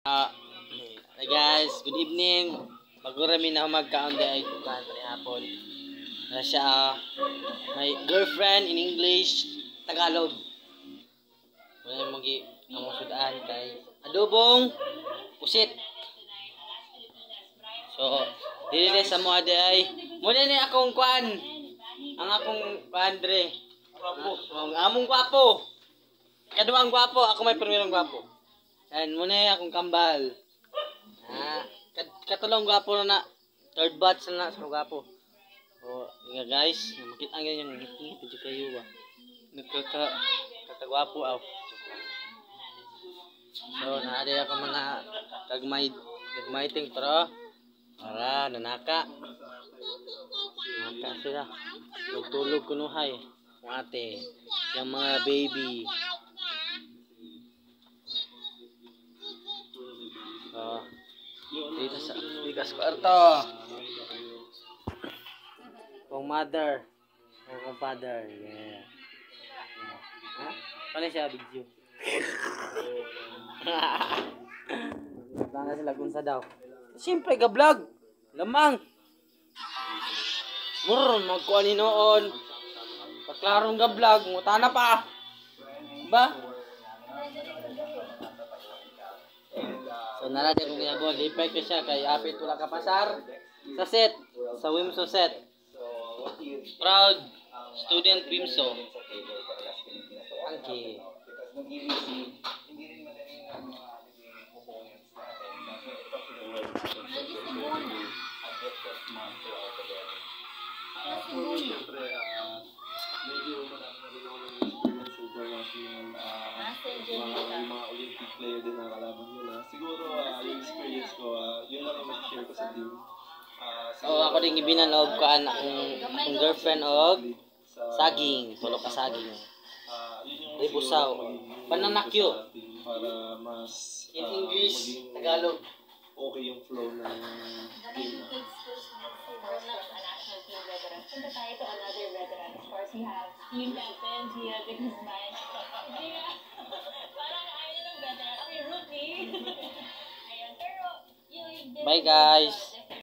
Hi guys, good evening. Magurami na magkaon ay tukan ni hapon. Na siya my girlfriend in English, Tagalog. Wala mo gi ang sudan kay adobong pusit. So, dili sa mo ay muna ni akong kuan. Ang akong padre. Gwapo. Ang among gwapo. Kaduang gwapo, ako may primerong gwapo. And muna akong kambal. Katulong gwapo na third batch na sa gwapo. O, nga guys, makita nga yung ngiti dito kayo ba. Kakagwapo aw. So, naadi ako mga kagmaiting pero para nanaka. Nanaka sila. Magtulog kunuhay. Kung ate, yung mga baby. Dito sa kwarto. Kung mother. Kung father. Yeah. Ha? Paano siya video? Tanga sila kung sa daw. Siyempre, ga-vlog. Lamang. Magkuha ni noon. Pagklarong ga-vlog. Mutana pa. Ba? So narating kong ginagawa, lipay ko siya kay apit wala ka pasar sa set, sa Wimso set. Proud student Wimso. Okay. Mga Olympic player din na kalaban nyo na. Siguro yung experience ko, yun lang yung mag-share ko sa team. Ako din ibinanog ko akong girlfriend og saging, tulo ka saging. Ay busaw. Pananakyo. Para mas in English, Tagalog. Okay yung flow ng team. Punta tayo to another veteran. Of course, we have team captain, Gia de Guzman. Gia, parang ayaw ng veteran. Okay, rookie. Ayun, pero yung Bye guys.